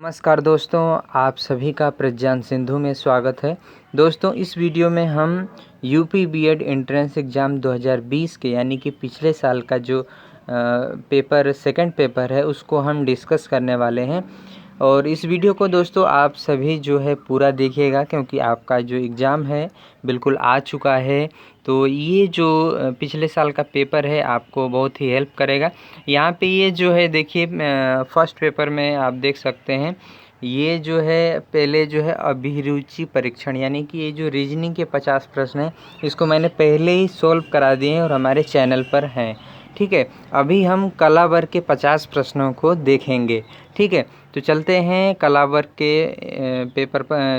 नमस्कार दोस्तों, आप सभी का प्रज्ञान सिंधु में स्वागत है। दोस्तों, इस वीडियो में हम यूपी बीएड एंट्रेंस एग्ज़ाम 2020 के यानी कि पिछले साल का जो सेकंड पेपर है उसको हम डिस्कस करने वाले हैं। और इस वीडियो को दोस्तों आप सभी जो है पूरा देखिएगा, क्योंकि आपका जो एग्ज़ाम है बिल्कुल आ चुका है। तो ये जो पिछले साल का पेपर है आपको बहुत ही हेल्प करेगा। यहाँ पे ये जो है देखिए, फर्स्ट पेपर में आप देख सकते हैं, ये जो है पहले जो है अभिरुचि परीक्षण यानी कि ये जो रीजनिंग के 50 प्रश्न हैं इसको मैंने पहले ही सॉल्व करा दिए हैं और हमारे चैनल पर हैं। ठीक है, अभी हम कला वर्ग के 50 प्रश्नों को देखेंगे। ठीक है, तो चलते हैं कला वर्ग के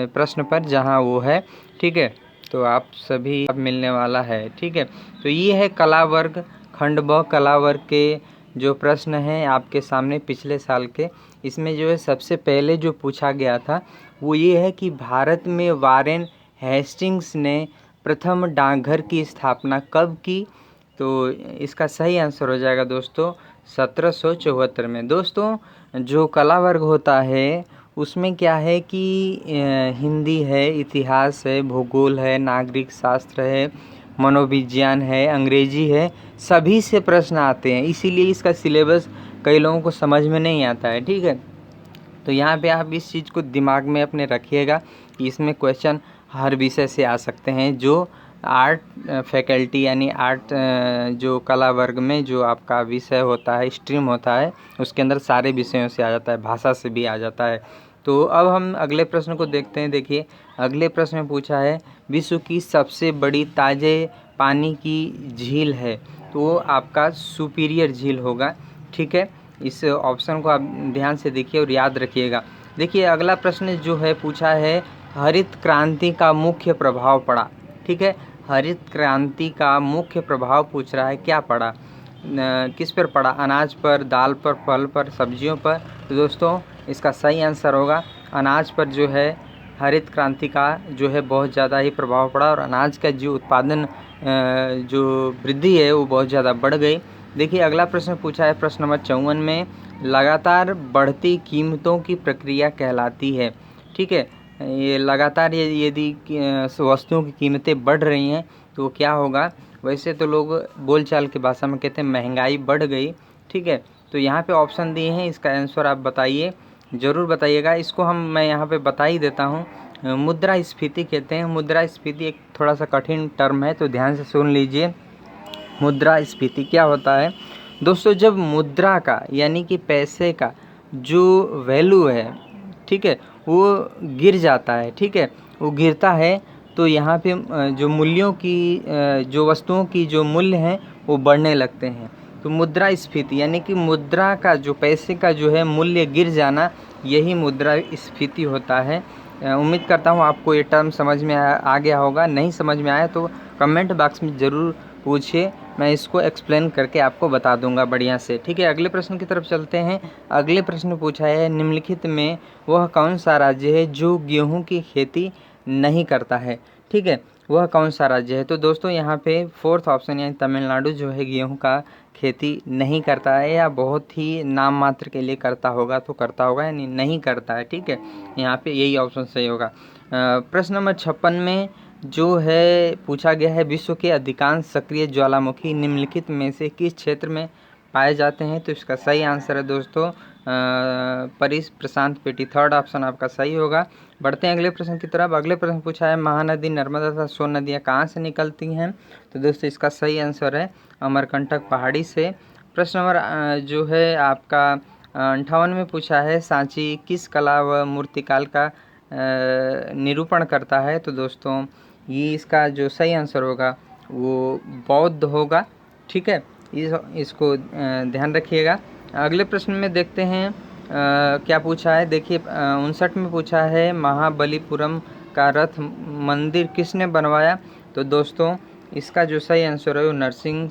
प्रश्न पर, जहां वो है। ठीक है, तो आप सभी अब मिलने वाला है। ठीक है, तो ये है कला वर्ग खंड ब कला वर्ग के जो प्रश्न हैं आपके सामने पिछले साल के। इसमें जो है सबसे पहले जो पूछा गया था वो ये है कि भारत में वारेन हेस्टिंग्स ने प्रथम डाकघर की स्थापना कब की। तो इसका सही आंसर हो जाएगा दोस्तों 1774 में। दोस्तों, जो कला वर्ग होता है उसमें क्या है कि हिंदी है, इतिहास है, भूगोल है, नागरिक शास्त्र है, मनोविज्ञान है, अंग्रेजी है, सभी से प्रश्न आते हैं। इसीलिए इसका सिलेबस कई लोगों को समझ में नहीं आता है। ठीक है, तो यहाँ पे आप इस चीज़ को दिमाग में अपने रखिएगा कि इसमें क्वेश्चन हर विषय से आ सकते हैं। जो आर्ट फैकल्टी यानी आर्ट जो कला वर्ग में जो आपका विषय होता है, स्ट्रीम होता है, उसके अंदर सारे विषयों से आ जाता है, भाषा से भी आ जाता है। तो अब हम अगले प्रश्न को देखते हैं। देखिए, अगले प्रश्न में पूछा है विश्व की सबसे बड़ी ताज़े पानी की झील है, तो वो आपका सुपीरियर झील होगा। ठीक है, इस ऑप्शन को आप ध्यान से देखिए और याद रखिएगा। देखिए, अगला प्रश्न जो है पूछा है हरित क्रांति का मुख्य प्रभाव पड़ा। ठीक है, हरित क्रांति का मुख्य प्रभाव पूछ रहा है, क्या पड़ा, किस पर पड़ा, अनाज पर, दाल पर, फल पर, सब्जियों पर। तो दोस्तों इसका सही आंसर होगा अनाज पर जो है हरित क्रांति का जो है बहुत ज़्यादा ही प्रभाव पड़ा और अनाज का जो उत्पादन जो वृद्धि है वो बहुत ज़्यादा बढ़ गई। देखिए, अगला प्रश्न पूछा है प्रश्न नंबर 54 में, लगातार बढ़ती कीमतों की प्रक्रिया कहलाती है। ठीक है, ये लगातार यदि वस्तुओं की कीमतें बढ़ रही हैं तो क्या होगा। वैसे तो लोग बोलचाल की भाषा में कहते हैं महंगाई बढ़ गई। ठीक है, तो यहाँ पे ऑप्शन दिए हैं, इसका आंसर आप बताइए, ज़रूर बताइएगा। इसको मैं यहाँ पे बता ही देता हूँ, मुद्रास्फीति कहते हैं। मुद्रास्फीति एक थोड़ा सा कठिन टर्म है, तो ध्यान से सुन लीजिए। मुद्रास्फीति क्या होता है दोस्तों, जब मुद्रा का यानी कि पैसे का जो वैल्यू है, ठीक है, वो गिर जाता है। ठीक है, वो गिरता है तो यहाँ पे जो मूल्यों की जो वस्तुओं की जो मूल्य हैं वो बढ़ने लगते हैं। तो मुद्रास्फीति यानी कि मुद्रा का जो पैसे का जो है मूल्य गिर जाना, यही मुद्रास्फीति होता है। उम्मीद करता हूँ आपको ये टर्म समझ में आ गया होगा। नहीं समझ में आया तो कमेंट बॉक्स में ज़रूर पूछिए, मैं इसको एक्सप्लेन करके आपको बता दूंगा बढ़िया से। ठीक है, अगले प्रश्न की तरफ चलते हैं। अगले प्रश्न पूछा है निम्नलिखित में वह कौन सा राज्य है जो गेहूं की खेती नहीं करता है। ठीक है, वह कौन सा राज्य है। तो दोस्तों यहाँ पे फोर्थ ऑप्शन यानी तमिलनाडु जो है गेहूं का खेती नहीं करता है, या बहुत ही नाम मात्र के लिए करता होगा तो करता होगा, यानी नहीं करता है। ठीक है, यहाँ पे यही ऑप्शन सही होगा। प्रश्न नंबर 56 में जो है पूछा गया है विश्व के अधिकांश सक्रिय ज्वालामुखी निम्नलिखित में से किस क्षेत्र में पाए जाते हैं। तो इसका सही आंसर है दोस्तों परिस प्रशांत पेटी, थर्ड ऑप्शन आपका सही होगा। बढ़ते हैं अगले प्रश्न की तरफ। अगले प्रश्न पूछा है महानदी नर्मदा तथा सोन नदियाँ कहाँ से निकलती हैं। तो दोस्तों इसका सही आंसर है अमरकंटक पहाड़ी से। प्रश्न नंबर जो है आपका 58 में पूछा है सांची किस कला व मूर्तिकाल का निरूपण करता है। तो दोस्तों ये इसका जो सही आंसर होगा वो बौद्ध होगा। ठीक है, इसको ध्यान रखिएगा। अगले प्रश्न में देखते हैं क्या पूछा है। देखिए 59 में पूछा है महाबलीपुरम का रथ मंदिर किसने बनवाया। तो दोस्तों इसका जो सही आंसर है वो नरसिंह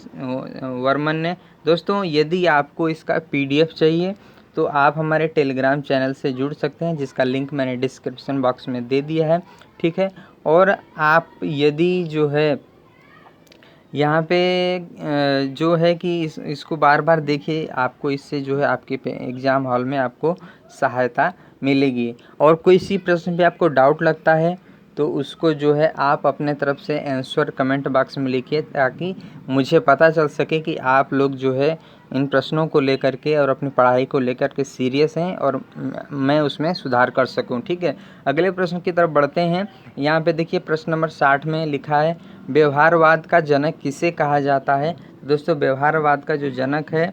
वर्मन ने। दोस्तों यदि आपको इसका PDF चाहिए तो आप हमारे टेलीग्राम चैनल से जुड़ सकते हैं, जिसका लिंक मैंने डिस्क्रिप्शन बॉक्स में दे दिया है। ठीक है, और आप यदि जो है यहाँ पे जो है कि इसको बार बार देखिए, आपको इससे जो है आपके एग्ज़ाम हॉल में आपको सहायता मिलेगी। और कोई सी प्रश्न पे आपको डाउट लगता है तो उसको जो है आप अपने तरफ से आंसर कमेंट बॉक्स में लिखिए, ताकि मुझे पता चल सके कि आप लोग जो है इन प्रश्नों को लेकर के और अपनी पढ़ाई को लेकर के सीरियस हैं और मैं उसमें सुधार कर सकूं। ठीक है, अगले प्रश्न की तरफ बढ़ते हैं। यहाँ पे देखिए प्रश्न नंबर 60 में लिखा है, व्यवहारवाद का जनक किसे कहा जाता है। दोस्तों, व्यवहारवाद का जो जनक है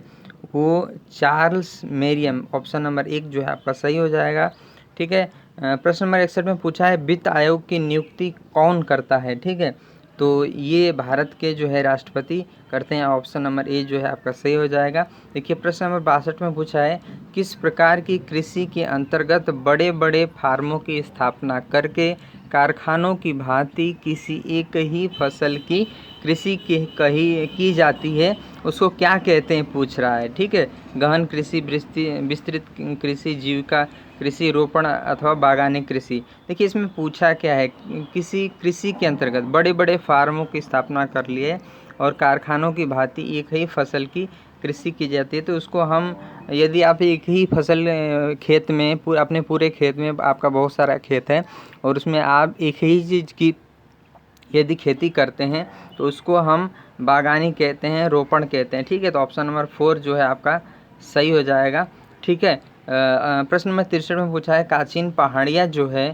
वो चार्ल्स मेरियम, ऑप्शन नंबर 1 जो है आपका सही हो जाएगा। ठीक है, प्रश्न नंबर 61 में पूछा है, वित्त आयोग की नियुक्ति कौन करता है। ठीक है, तो ये भारत के जो है राष्ट्रपति करते हैं, ऑप्शन नंबर ए जो है आपका सही हो जाएगा। देखिए प्रश्न नंबर 62 में पूछा है, किस प्रकार की कृषि के अंतर्गत बड़े बड़े फार्मों की स्थापना करके कारखानों की भांति किसी एक ही फसल की कृषि की जाती है, उसको क्या कहते हैं पूछ रहा है। ठीक है, गहन कृषि, विस्तृत कृषि, जीविका कृषि, रोपण अथवा बागानी कृषि। देखिए इसमें पूछा क्या है, किसी कृषि के अंतर्गत बड़े बड़े फार्मों की स्थापना कर लिए और कारखानों की भांति एक ही फसल की कृषि की जाती है, तो उसको हम, यदि आप एक ही फसल खेत में अपने पूरे खेत में, आपका बहुत सारा खेत है और उसमें आप एक ही चीज़ की यदि खेती करते हैं तो उसको हम बागानी कहते हैं, रोपण कहते हैं। ठीक है, तो ऑप्शन नंबर 4 जो है आपका सही हो जाएगा। ठीक है, प्रश्न नंबर 63 में पूछा है, काचिन पहाड़ियाँ जो है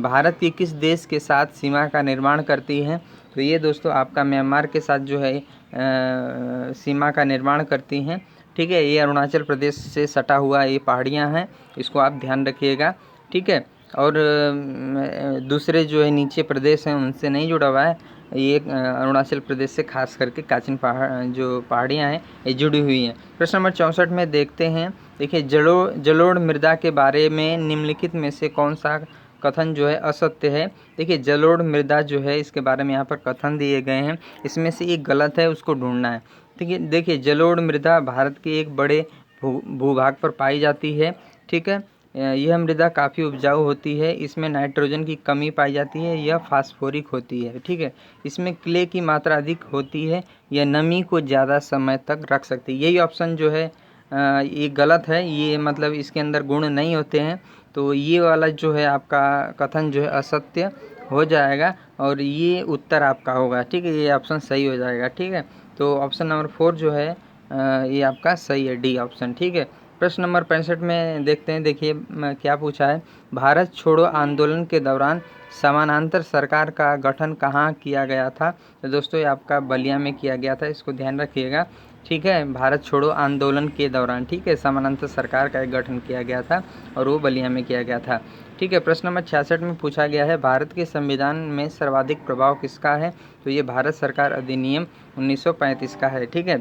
भारत के किस देश के साथ सीमा का निर्माण करती हैं। तो ये दोस्तों आपका म्यांमार के साथ जो है सीमा का निर्माण करती हैं। ठीक है, ये अरुणाचल प्रदेश से सटा हुआ ये पहाड़ियाँ हैं, इसको आप ध्यान रखिएगा। ठीक है, और दूसरे जो है नीचे प्रदेश हैं उनसे नहीं जुड़ा हुआ है, ये अरुणाचल प्रदेश से खास करके काचिन जो पहाड़ियाँ हैं ये जुड़ी हुई हैं। प्रश्न नंबर 64 में देखते हैं, देखिए जलोढ़ मृदा के बारे में निम्नलिखित में से कौन सा कथन जो है असत्य है। देखिए जलोढ़ मृदा जो है इसके बारे में यहाँ पर कथन दिए गए हैं, इसमें से एक गलत है, उसको ढूंढना है। ठीक है, देखिए जलोढ़ मृदा भारत के एक बड़े भूभाग पर पाई जाती है। ठीक है, यह मृदा काफ़ी उपजाऊ होती है, इसमें नाइट्रोजन की कमी पाई जाती है, यह फास्फोरिक होती है। ठीक है, इसमें क्ले की मात्रा अधिक होती है, यह नमी को ज़्यादा समय तक रख सकती है। यही ऑप्शन जो है ये गलत है, ये मतलब इसके अंदर गुण नहीं होते हैं, तो ये वाला जो है आपका कथन जो है असत्य हो जाएगा और ये उत्तर आपका होगा। ठीक है, ये ऑप्शन सही हो जाएगा। ठीक है, तो ऑप्शन नंबर 4 जो है ये आपका सही है, डी ऑप्शन। ठीक है, प्रश्न नंबर 65 में देखते हैं, देखिए क्या पूछा है, भारत छोड़ो आंदोलन के दौरान समानांतर सरकार का गठन कहाँ किया गया था। तो दोस्तों ये आपका बलिया में किया गया था, इसको ध्यान रखिएगा। ठीक है, भारत छोड़ो आंदोलन के दौरान, ठीक है, समानांतर सरकार का एक गठन किया गया था और वो बलिया में किया गया था। ठीक है, प्रश्न नंबर 66 में पूछा गया है, भारत के संविधान में सर्वाधिक प्रभाव किसका है। तो ये भारत सरकार अधिनियम 1935 का है। ठीक है,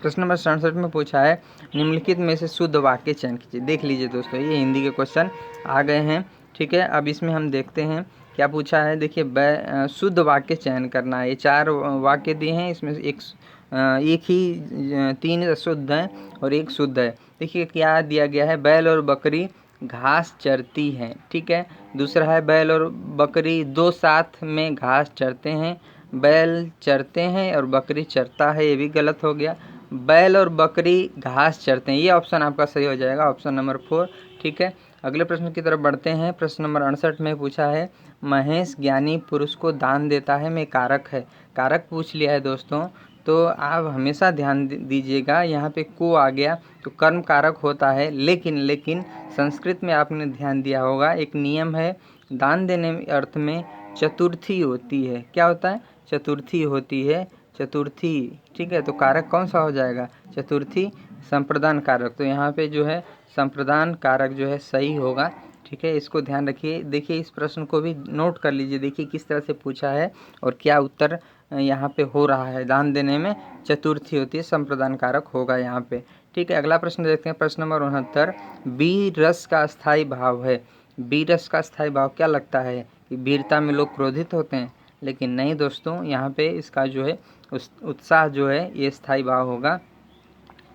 प्रश्न नंबर 67 में पूछा है, निम्नलिखित में से शुद्ध वाक्य चयन कीजिए। देख लीजिए दोस्तों, ये हिंदी के क्वेश्चन आ गए हैं। ठीक है, अब इसमें हम देखते हैं क्या पूछा है। देखिए शुद्ध वाक्य चयन करना है, ये 4 वाक्य दिए हैं, इसमें से एक ही 3 अशुद्ध हैं और एक शुद्ध है। देखिए क्या दिया गया है, बैल और बकरी घास चरती हैं। ठीक है, दूसरा है बैल और बकरी दो साथ में घास चरते हैं, बैल चरते हैं और बकरी चरता है, ये भी गलत हो गया। बैल और बकरी घास चरते हैं, ये ऑप्शन आपका सही हो जाएगा, ऑप्शन नंबर 4। ठीक है, अगले प्रश्न की तरफ बढ़ते हैं। प्रश्न नंबर 68 में पूछा है, महेश ज्ञानी पुरुष को दान देता है में कारक है। कारक पूछ लिया है दोस्तों, तो आप हमेशा ध्यान दीजिएगा, यहाँ पे को आ गया तो कर्म कारक होता है, लेकिन संस्कृत में आपने ध्यान दिया होगा एक नियम है, दान देने अर्थ में चतुर्थी होती है। क्या होता है, चतुर्थी होती है, चतुर्थी। ठीक है, तो कारक कौन सा हो जाएगा, चतुर्थी, संप्रदान कारक। तो यहाँ पे जो है संप्रदान कारक जो है सही होगा। ठीक है, इसको ध्यान रखिए। देखिए इस प्रश्न को भी नोट कर लीजिए, देखिए किस तरह से पूछा है और क्या उत्तर यहाँ पे हो रहा है। दान देने में चतुर्थी होती है, संप्रदान कारक होगा यहाँ पे। ठीक है, अगला प्रश्न देखते हैं, प्रश्न नंबर 69, बी रस का स्थायी भाव है। बी रस का स्थायी भाव क्या लगता है कि वीरता में लोग क्रोधित होते हैं, लेकिन नहीं दोस्तों, यहाँ पे इसका जो है उत्साह जो है ये स्थायी भाव होगा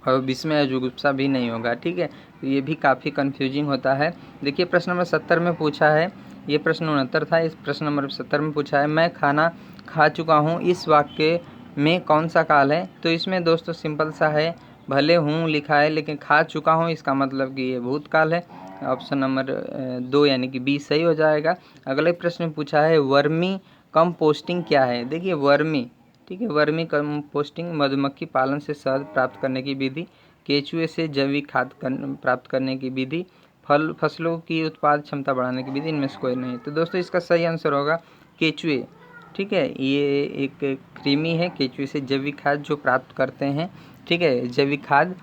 और विस्मय या जुगुप्सा भी नहीं होगा। ठीक है, तो ये भी काफ़ी कन्फ्यूजिंग होता है। देखिए प्रश्न नंबर 70 में पूछा है, ये प्रश्न 69 था, इस प्रश्न नंबर 70 में पूछा है, मैं खाना खा चुका हूँ, इस वाक्य में कौन सा काल है। तो इसमें दोस्तों सिंपल सा है, भले हूँ लिखा है लेकिन खा चुका हूँ इसका मतलब कि ये भूतकाल है। ऑप्शन नंबर 2 यानी कि बी सही हो जाएगा। अगले प्रश्न में पूछा है वर्मी कंपोस्टिंग क्या है। देखिए वर्मी, ठीक है, वर्मी कंपोस्टिंग मधुमक्खी पालन से शहद प्राप्त करने की विधि, केचुए से जैविक खाद प्राप्त करने की विधि, फसलों की उत्पाद क्षमता बढ़ाने की विधि, इनमें से कोई नहीं। तो दोस्तों इसका सही आंसर होगा केचुए। ठीक है, ये एक कृमि है, केचुए से जैविक खाद जो प्राप्त करते हैं। ठीक है, जैविक खाद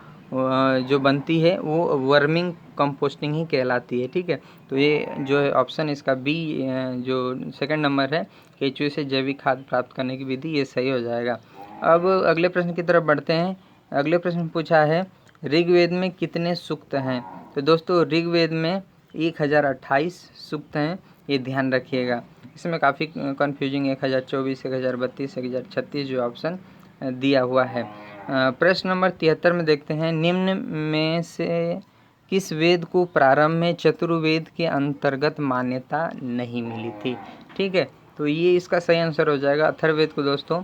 जो बनती है वो वर्मिंग कंपोस्टिंग ही कहलाती है। ठीक है, तो ये जो है ऑप्शन इसका बी जो सेकंड नंबर है, केचुए से जैविक खाद प्राप्त करने की विधि, ये सही हो जाएगा। अब अगले प्रश्न की तरफ बढ़ते हैं। अगले प्रश्न पूछा है ऋग्वेद में कितने सूक्त हैं। तो दोस्तों ऋग्वेद में 1028 सूक्त हैं, ये ध्यान रखिएगा। इसमें काफ़ी कन्फ्यूजिंग 1024, 1032, 1036 जो ऑप्शन दिया हुआ है। प्रश्न नंबर 73 में देखते हैं निम्न में से किस वेद को प्रारंभ में चतुर्वेद के अंतर्गत मान्यता नहीं मिली थी। ठीक है, तो ये इसका सही आंसर हो जाएगा अथर्ववेद को। दोस्तों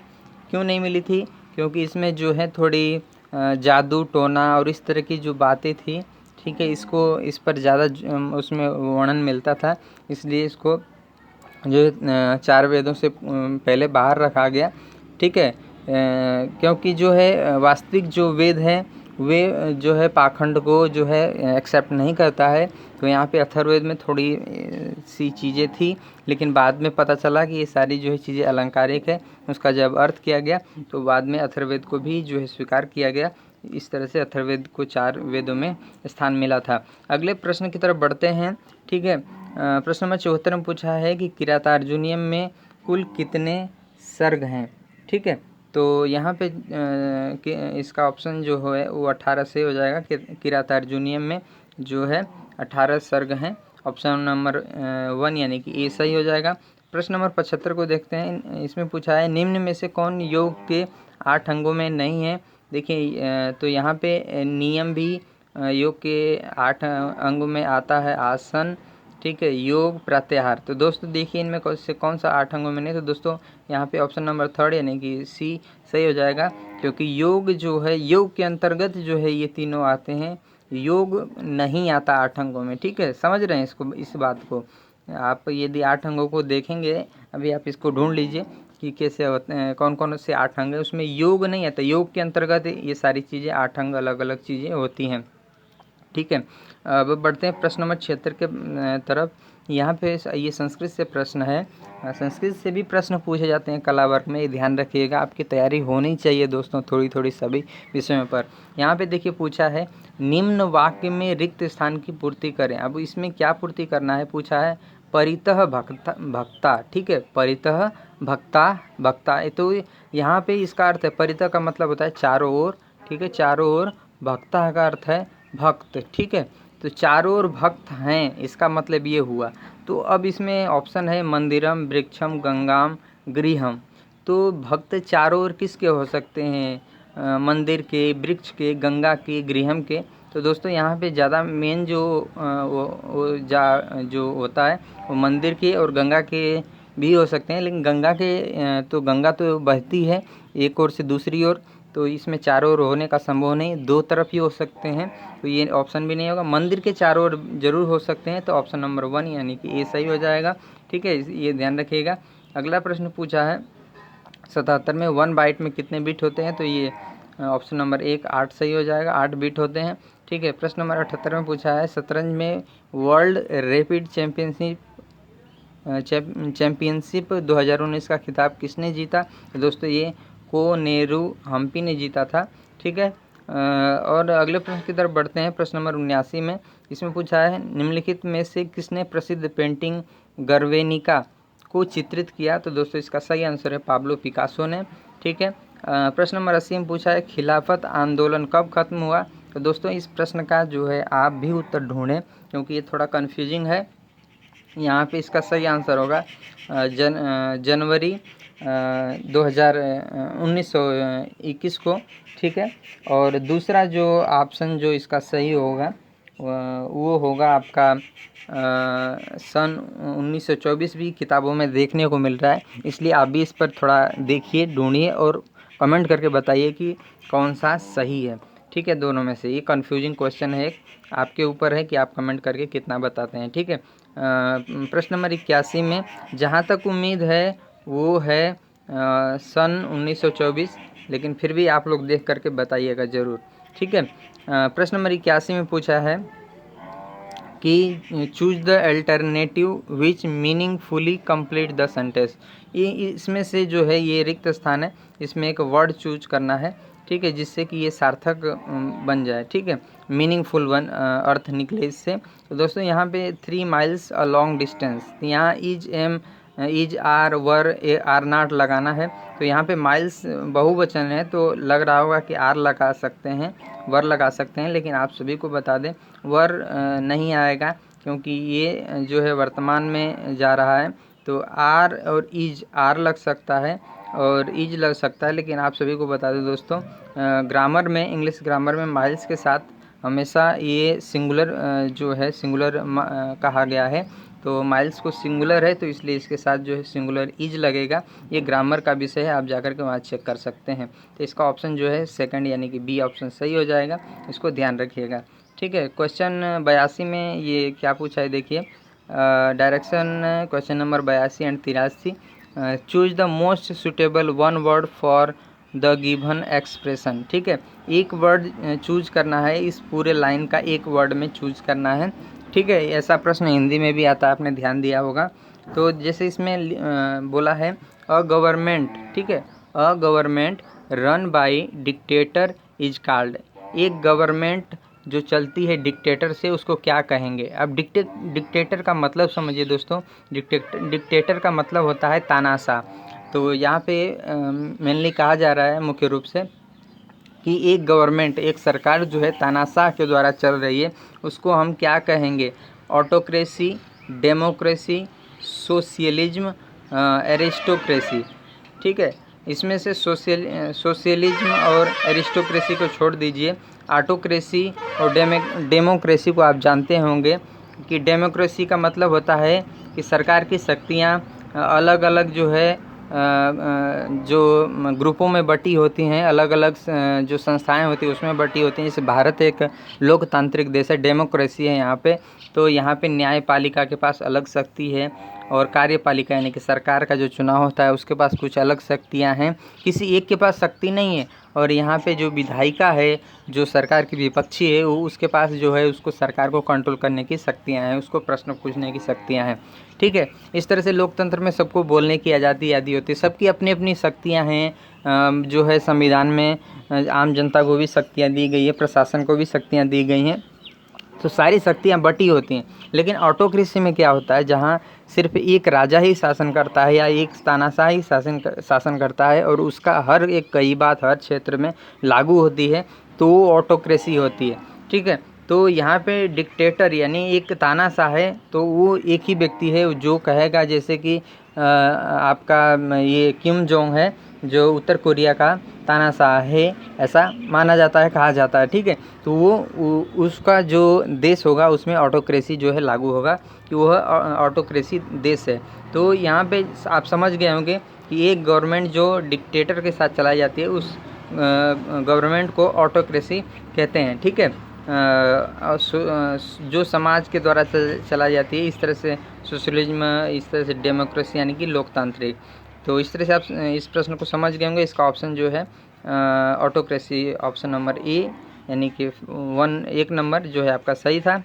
क्यों नहीं मिली थी, क्योंकि इसमें जो है थोड़ी जादू टोना और इस तरह की जो बातें थी, ठीक है, इसको इस पर ज़्यादा उसमें वर्णन मिलता था, इसलिए इसको जो 4 वेदों से पहले बाहर रखा गया। ठीक है, क्योंकि जो है वास्तविक जो वेद है वे जो है पाखंड को जो है एक्सेप्ट नहीं करता है। तो यहाँ पे अथर्ववेद में थोड़ी सी चीज़ें थी, लेकिन बाद में पता चला कि ये सारी जो है चीज़ें अलंकारिक है। उसका जब अर्थ किया गया तो बाद में अथर्ववेद को भी जो है स्वीकार किया गया। इस तरह से अथर्ववेद को 4 वेदों में स्थान मिला था। अगले प्रश्न की तरफ बढ़ते हैं। ठीक है, प्रश्न नंबर 74 में पूछा है कि किरातार्जुनीयम में कुल कितने सर्ग हैं। ठीक है, तो यहाँ पे इसका ऑप्शन जो है वो 18 से हो जाएगा। किरातार्जुनीयम में जो है 18 सर्ग हैं। ऑप्शन नंबर 1 यानी कि ए सही हो जाएगा। प्रश्न नंबर 75 को देखते हैं। इसमें पूछा है निम्न में से कौन योग के 8 अंगों में नहीं है। देखिए तो यहाँ पे नियम भी योग के 8 अंगों में आता है। आसन, ठीक है, योग, प्रत्याहार। तो दोस्तों देखिए इनमें कौन सा 8 अंगों में नहीं। तो दोस्तों यहाँ पे ऑप्शन नंबर 3 यानी कि सी सही हो जाएगा, क्योंकि योग जो है योग के अंतर्गत जो है ये तीनों आते हैं। योग नहीं आता 8 अंगों में। ठीक है, समझ रहे हैं इसको, इस बात को। आप यदि 8 अंगों को देखेंगे, अभी आप इसको ढूंढ लीजिए कि कैसे होते हैं, कौन कौन से 8 अंग है, उसमें योग नहीं आता। योग के अंतर्गत ये सारी चीज़ें 8 अंग अलग अलग चीज़ें होती हैं। ठीक है, अब बढ़ते हैं प्रश्न नंबर 76 के तरफ। यहाँ पे ये संस्कृत से प्रश्न है। संस्कृत से भी प्रश्न पूछे जाते हैं कला वर्ग में, ये ध्यान रखिएगा। आपकी तैयारी होनी चाहिए दोस्तों थोड़ी थोड़ी सभी विषयों पर। यहाँ पे देखिए पूछा है निम्न वाक्य में रिक्त स्थान की पूर्ति करें। अब इसमें क्या पूर्ति करना है, पूछा है परितः भक्ता। ठीक है, परितः भक्ता। तो यहाँ पे इसका अर्थ है, परितः का मतलब होता है चारों ओर। ठीक है, चारों ओर, भक्ता का अर्थ है भक्त। ठीक है, तो चारों ओर भक्त हैं, इसका मतलब ये हुआ। तो अब इसमें ऑप्शन है मंदिरम, वृक्षम, गंगाम, गृहम। तो भक्त चारों ओर किसके हो सकते हैं, मंदिर के, वृक्ष के, गंगा के, गृहम के। तो दोस्तों यहाँ पे ज़्यादा मेन जो जो होता है वो मंदिर के और गंगा के भी हो सकते हैं, लेकिन गंगा के तो गंगा तो बहती है एक ओर से दूसरी ओर, तो इसमें चारों ओर होने का संभव नहीं, 2 तरफ ही हो सकते हैं। तो ये ऑप्शन भी नहीं होगा। मंदिर के चारों ओर जरूर हो सकते हैं, तो ऑप्शन नंबर 1 यानी कि ए सही हो जाएगा। ठीक है, ये ध्यान रखिएगा। अगला प्रश्न पूछा है 77 में 1 बाइट में कितने बिट होते हैं। तो ये ऑप्शन नंबर 1 8 सही हो जाएगा, 8 बिट होते हैं। ठीक है, प्रश्न नंबर 78 में पूछा है शतरंज में वर्ल्ड रैपिड चैम्पियनशिप 2019 का खिताब किसने जीता। तो दोस्तों ये कोनेरू हम्पी ने जीता था। ठीक है, और अगले प्रश्न की तरफ बढ़ते हैं। प्रश्न नंबर 79 में इसमें पूछा है निम्नलिखित में से किसने प्रसिद्ध पेंटिंग गर्वेनिका को चित्रित किया। तो दोस्तों इसका सही आंसर है पाब्लो पिकासो ने। ठीक है, प्रश्न नंबर 80 में पूछा है खिलाफत आंदोलन कब खत्म हुआ। तो दोस्तों इस प्रश्न का जो है आप भी उत्तर ढूंढें, क्योंकि ये थोड़ा कन्फ्यूजिंग है। यहाँ पे इसका सही आंसर होगा जनवरी 1921 को। ठीक है, और दूसरा जो ऑप्शन जो इसका सही होगा वो होगा आपका सन 1924 भी किताबों में देखने को मिल रहा है, इसलिए आप भी इस पर थोड़ा देखिए, ढूंढिए और कमेंट करके बताइए कि कौन सा सही है। ठीक है, दोनों में से। ये कन्फ्यूजिंग क्वेश्चन है, आपके ऊपर है कि आप कमेंट करके कितना बताते हैं। ठीक है, प्रश्न नंबर 81 में जहाँ तक उम्मीद है वो है सन 1924, लेकिन फिर भी आप लोग देख करके बताइएगा ज़रूर। ठीक है, प्रश्न नंबर 81 में पूछा है कि choose the alternative which meaningfully complete the sentence. ये इसमें से जो है ये रिक्त स्थान है, इसमें एक वर्ड चूज करना है। ठीक है, जिससे कि ये सार्थक बन जाए। ठीक है, मीनिंगफुल अर्थ निकले इससे। तो दोस्तों यहाँ पे 3 माइल्स अ लॉन्ग डिस्टेंस, यहाँ is are were are not लगाना है। तो यहाँ पे माइल्स बहुवचन है तो लग रहा होगा कि आर लगा सकते हैं, वर लगा सकते हैं, लेकिन आप सभी को बता दें वर नहीं आएगा, क्योंकि ये जो है वर्तमान में जा रहा है। तो आर और इज, आर लग सकता है और इज लग सकता है, लेकिन आप सभी को बता दें दोस्तों ग्रामर में, इंग्लिश ग्रामर में माइल्स के साथ हमेशा ये सिंगुलर जो है सिंगुलर कहा गया है। तो माइल्स को सिंगुलर है तो इसलिए इसके साथ जो है सिंगुलर इज लगेगा। ये ग्रामर का विषय है, आप जाकर के वहाँ चेक कर सकते हैं। तो इसका ऑप्शन जो है सेकंड यानी कि बी ऑप्शन सही हो जाएगा, इसको ध्यान रखिएगा। ठीक है, क्वेश्चन 82 में ये क्या पूछा है देखिए, direction question number 82 and 83, choose the most suitable one word for the given expression. ठीक है, एक वर्ड चूज करना है, इस पूरे लाइन का एक वर्ड में चूज करना है। ठीक है, ऐसा प्रश्न हिंदी में भी आता है, आपने ध्यान दिया होगा। तो जैसे इसमें बोला है अ गवर्नमेंट, ठीक है, a government run by dictator is called. एक गवर्नमेंट जो चलती है डिक्टेटर से उसको क्या कहेंगे। अब डिक्टेटर का मतलब समझिए दोस्तों, डिक्टेटर का मतलब होता है तानाशाह। तो यहाँ पे मेनली कहा जा रहा है मुख्य रूप से कि एक गवर्नमेंट, एक सरकार जो है तानाशाह के द्वारा चल रही है, उसको हम क्या कहेंगे। Autocracy, democracy, socialism, aristocracy. ठीक है, इसमें से सोशलिज्म और एरिस्टोक्रेसी को छोड़ दीजिए। ऑटोक्रेसी और डेमोक्रेसी को आप जानते होंगे कि डेमोक्रेसी का मतलब होता है कि सरकार की शक्तियाँ अलग अलग जो है जो ग्रुपों में बटी होती हैं, अलग अलग जो संस्थाएं होती हैं उसमें बटी होती हैं। जैसे भारत एक लोकतांत्रिक देश है, डेमोक्रेसी है यहाँ पे। तो यहाँ पे न्यायपालिका के पास अलग शक्ति है और कार्यपालिका यानी कि सरकार का जो चुनाव होता है उसके पास कुछ अलग शक्तियाँ हैं, किसी एक के पास शक्ति नहीं है। और यहाँ पे जो विधायिका है, जो सरकार की विपक्षी है, वो उसके पास जो है उसको सरकार को कंट्रोल करने की शक्तियाँ हैं, उसको प्रश्न पूछने की शक्तियाँ हैं। ठीक है, इस तरह से लोकतंत्र में सबको बोलने की आज़ादी होती है, सबकी अपनी अपनी शक्तियाँ हैं। जो है संविधान में आम जनता को भी शक्तियाँ दी गई है, प्रशासन को भी शक्तियाँ दी गई हैं, तो सारी शक्तियाँ बटी होती हैं। लेकिन ऑटोक्रेसी में क्या होता है, जहाँ सिर्फ एक राजा ही शासन करता है या एक तानाशाह ही शासन करता है और उसका हर एक कई बात हर क्षेत्र में लागू होती है, तो वो ऑटोक्रेसी होती है। ठीक है, तो यहाँ पे डिक्टेटर यानी एक तानाशाह है, तो वो एक ही व्यक्ति है जो कहेगा, जैसे कि आपका ये किम जोंग है जो उत्तर कोरिया का तानाशाह है, ऐसा माना जाता है, कहा जाता है। ठीक है, तो वो उसका जो देश होगा उसमें ऑटोक्रेसी जो है लागू होगा, कि वह ऑटोक्रेसी देश है। तो यहाँ पे आप समझ गए होंगे कि एक गवर्नमेंट जो डिक्टेटर के साथ चलाई जाती है उस गवर्नमेंट को ऑटोक्रेसी कहते हैं। ठीक है, जो समाज के द्वारा चलाई जाती है, इस तरह से सोशलिज्म, इस तरह से डेमोक्रेसी यानी कि लोकतांत्रिक। तो इस तरह से आप इस प्रश्न को समझ गए होंगे। इसका ऑप्शन जो है ऑटोक्रेसी, ऑप्शन नंबर ए यानी कि 1 नंबर जो है आपका सही था।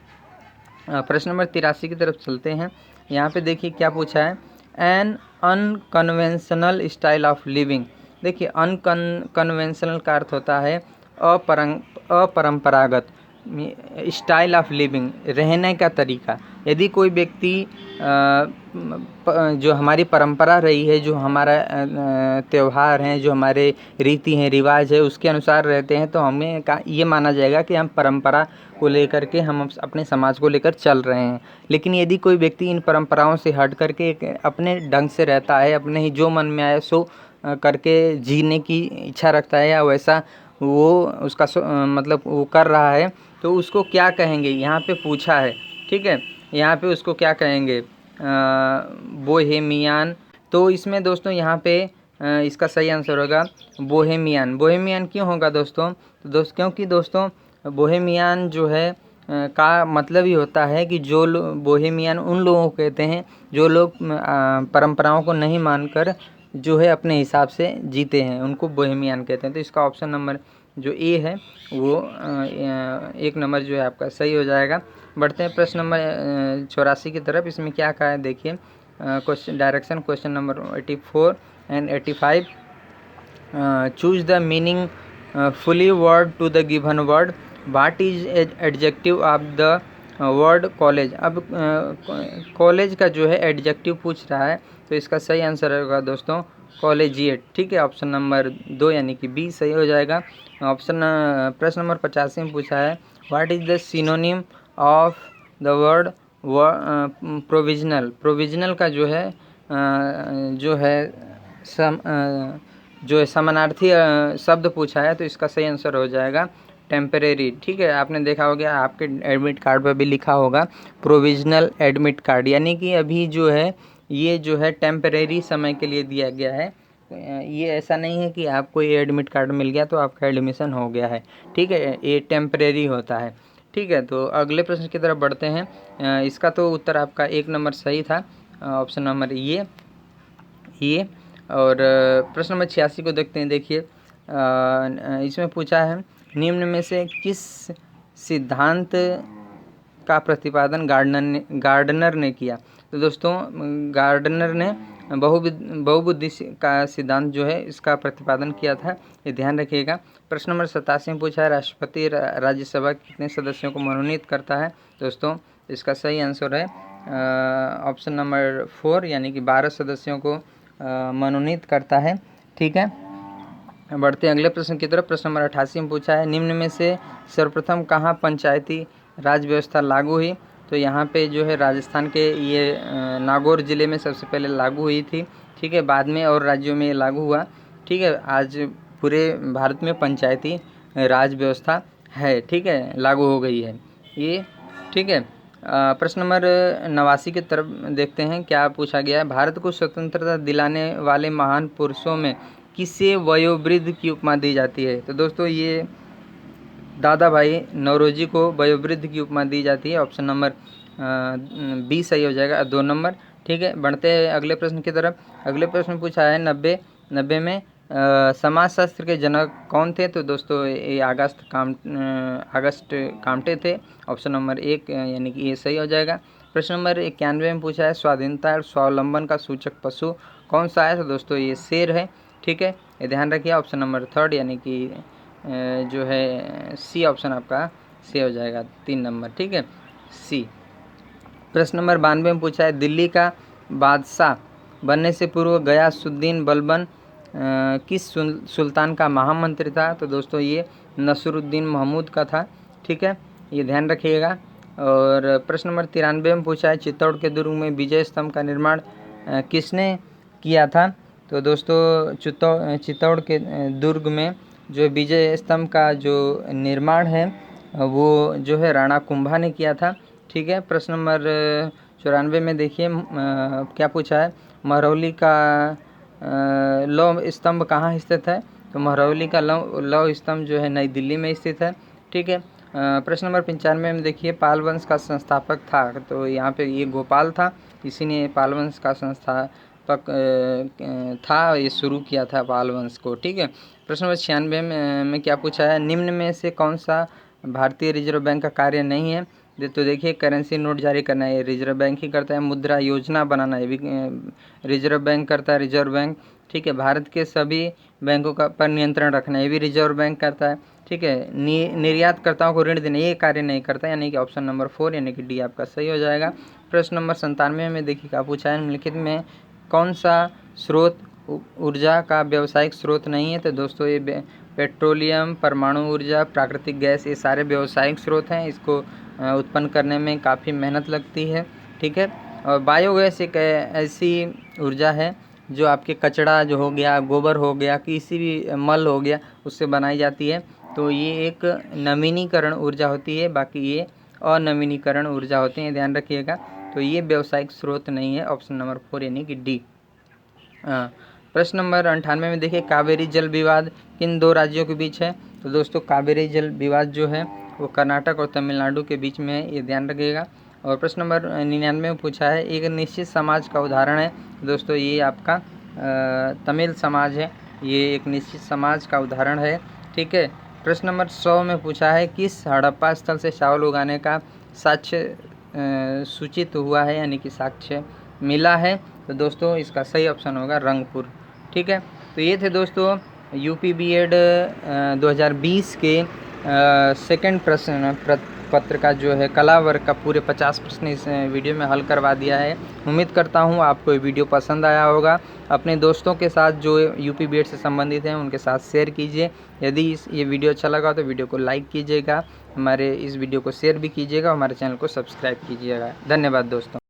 प्रश्न नंबर 83 की तरफ चलते हैं। यहाँ पे देखिए क्या पूछा है, an unconventional style of living. देखिए अनकन्वेंशनल का अर्थ होता है अपरंपरागत, स्टाइल ऑफ लिविंग रहने का तरीका। यदि कोई व्यक्ति जो हमारी परंपरा रही है, जो हमारा त्यौहार हैं, जो हमारे रीति हैं, रिवाज है, उसके अनुसार रहते हैं, तो हमें ये माना जाएगा कि हम परंपरा को लेकर के हम अपने समाज को लेकर चल रहे हैं। लेकिन यदि कोई व्यक्ति इन परंपराओं से हट करके अपने ढंग से रहता है, अपने ही जो मन में आए सो करके जीने की इच्छा रखता है, या वैसा वो उसका मतलब वो कर रहा है, तो उसको क्या कहेंगे, यहाँ पे पूछा है। ठीक है, यहाँ पे उसको क्या कहेंगे, बोहेमियान। तो इसमें दोस्तों यहाँ पे इसका सही आंसर होगा बोहेमियन। बोहेमियन क्यों होगा दोस्तों? तो क्योंकि दोस्तों बोहेमियन जो है का मतलब ही होता है कि जो बोहेमियन उन लोगों को कहते हैं जो लोग परंपराओं को नहीं मानकर जो है अपने हिसाब से जीते हैं, उनको बोहेमियन कहते हैं। तो इसका ऑप्शन नंबर जो ए है वो 1 नंबर जो है आपका सही हो जाएगा। बढ़ते हैं प्रश्न नंबर 84 की तरफ। इसमें क्या कहा है देखिए, question direction question number 84 and 85। Choose the meaning fully word to the given word, what is adjective of the word college. अब कॉलेज का जो है एडजेक्टिव पूछ रहा है, तो इसका सही आंसर होगा दोस्तों कॉलेजिएट। ठीक है, ऑप्शन नंबर 2 यानी कि बी सही हो जाएगा। प्रश्न नंबर 85 में पूछा है what is the synonym of the word provisional. Provisional का जो है समानार्थी शब्द पूछा है, तो इसका सही आंसर हो जाएगा टेम्परेरी। ठीक है, आपने देखा होगा आपके एडमिट कार्ड पर भी लिखा होगा प्रोविजनल एडमिट कार्ड, यानी कि अभी जो है ये जो है टेम्परेरी समय के लिए दिया गया है। ये ऐसा नहीं है कि आपको ये एडमिट कार्ड मिल गया तो आपका एडमिशन हो गया है। ठीक है, ये टेम्परेरी होता है। ठीक है, तो अगले प्रश्न की तरफ बढ़ते हैं। इसका तो उत्तर आपका 1 नंबर सही था, ऑप्शन नंबर ये। और प्रश्न नंबर 86 को देखते हैं। देखिए, इसमें पूछा है निम्न में से किस सिद्धांत का प्रतिपादन गार्डनर ने किया। तो दोस्तों गार्डनर ने बहुबुद्धि का सिद्धांत जो है इसका प्रतिपादन किया था, ये ध्यान रखिएगा। प्रश्न नंबर 87 में पूछा है राष्ट्रपति राज्यसभा कितने सदस्यों को मनोनीत करता है। दोस्तों इसका सही आंसर है ऑप्शन नंबर 4 यानी कि 12 सदस्यों को मनोनीत करता है। ठीक है, बढ़ते हैं अगले प्रश्न की तरफ। प्रश्न नंबर 88 में पूछा है निम्न में से सर्वप्रथम कहाँ पंचायती राज व्यवस्था लागू हुई। तो यहाँ पे जो है राजस्थान के ये नागौर ज़िले में सबसे पहले लागू हुई थी। ठीक है, बाद में और राज्यों में ये लागू हुआ। ठीक है, आज पूरे भारत में पंचायती राज व्यवस्था है। ठीक है, लागू हो गई है ये। ठीक है, प्रश्न नंबर 89 की तरफ देखते हैं क्या पूछा गया है। भारत को स्वतंत्रता दिलाने वाले महान पुरुषों में किसे वयोवृद्ध की उपमा दी जाती है। तो दोस्तों ये दादा भाई नौरोजी को वयोवृद्ध की उपमा दी जाती है, ऑप्शन नंबर बी सही हो जाएगा 2 नंबर। ठीक है, बढ़ते हैं अगले प्रश्न की तरफ। अगले प्रश्न पूछा है 90 में समाजशास्त्र के जनक कौन थे। तो दोस्तों ये अगस्त कामटे थे, ऑप्शन नंबर 1 यानी कि ये सही हो जाएगा। प्रश्न नंबर 91 में पूछा है स्वाधीनता और स्वावलंबन का सूचक पशु कौन सा है। तो दोस्तों ये शेर है। ठीक है, ये ध्यान रखिए, ऑप्शन नंबर 3 यानी कि जो है सी ऑप्शन आपका सी हो जाएगा 3 नंबर। ठीक है, सी। प्रश्न नंबर 92 में पूछा है दिल्ली का बादशाह बनने से पूर्व गयासुद्दीन बलबन किस सुल्तान का महामंत्री था। तो दोस्तों ये नसरुद्दीन महमूद का था। ठीक है, ये ध्यान रखिएगा। और प्रश्न नंबर 93 में पूछा है चित्तौड़ के दुर्ग में विजय स्तंभ का निर्माण किसने किया था। तो दोस्तों चित्तौड़ के दुर्ग में जो विजय स्तंभ का जो निर्माण है वो जो है राणा कुंभा ने किया था। ठीक है, प्रश्न नंबर 94 में देखिए क्या पूछा है महरौली का लौह स्तंभ कहाँ स्थित है। तो महरौली का लौह स्तंभ जो है नई दिल्ली में स्थित है। ठीक है, प्रश्न नंबर 95 में देखिए पाल वंश का संस्थापक था। तो यहाँ पे ये गोपाल था, इसी ने पाल वंश का संस्थापक था, ये शुरू किया था पाल वंश को। ठीक है, प्रश्न नंबर 96 में क्या पूछा है निम्न में से कौन सा भारतीय रिजर्व बैंक का कार्य नहीं है। तो देखिए करेंसी नोट जारी करना है रिजर्व बैंक ही करता है, मुद्रा योजना बनाना है रिजर्व बैंक करता है, रिजर्व बैंक। ठीक है, भारत के सभी बैंकों का पर नियंत्रण रखना है, ये भी रिजर्व बैंक करता है। ठीक है, निर्यातकर्ताओं को ऋण देना ये कार्य नहीं करता, यानी कि ऑप्शन नंबर 4 यानी कि डी आपका सही हो जाएगा। प्रश्न नंबर 97 में देखिए क्या पूछा है निम्नलिखित में कौन सा स्रोत ऊर्जा का व्यावसायिक स्रोत नहीं है। तो दोस्तों ये पेट्रोलियम, परमाणु ऊर्जा, प्राकृतिक गैस ये सारे व्यावसायिक स्रोत हैं, इसको उत्पन्न करने में काफ़ी मेहनत लगती है। ठीक है, और बायोगैस एक ऐसी ऊर्जा है जो आपके कचरा जो हो गया, गोबर हो गया, किसी भी मल हो गया, उससे बनाई जाती है। तो ये एक नवीनीकरण ऊर्जा होती है, बाकी ये अनवीनीकरण ऊर्जा होती है, ध्यान रखिएगा। तो ये व्यावसायिक स्रोत नहीं है, ऑप्शन नंबर 4 यानी कि डी। प्रश्न नंबर 98 में देखिए, कावेरी जल विवाद किन दो राज्यों के बीच है? तो दोस्तों कावेरी जल विवाद जो है वो कर्नाटक और तमिलनाडु के बीच में है, ये ध्यान रखिएगा। और प्रश्न नंबर 99 में पूछा है, एक निश्चित समाज का उदाहरण है। दोस्तों ये आपका तमिल समाज है, ये एक निश्चित समाज का उदाहरण है, ठीक है। प्रश्न नंबर 100 में पूछा है, किस हड़प्पा स्थल से चावल उगाने का साक्ष्य सूचित हुआ है, यानी कि साक्ष्य मिला है? तो दोस्तों इसका सही ऑप्शन होगा रंगपुर, ठीक है। तो ये थे दोस्तों यूपी बीएड 2020 के सेकंड प्रश्न पत्र का जो है कला वर्ग का पूरे 50 प्रश्न इस वीडियो में हल करवा दिया है। उम्मीद करता हूँ आपको ये वीडियो पसंद आया होगा। अपने दोस्तों के साथ जो यूपी बीएड से संबंधित हैं उनके साथ शेयर कीजिए। यदि ये वीडियो अच्छा लगा तो वीडियो को लाइक कीजिएगा, हमारे इस वीडियो को शेयर भी कीजिएगा, हमारे चैनल को सब्सक्राइब कीजिएगा। धन्यवाद दोस्तों।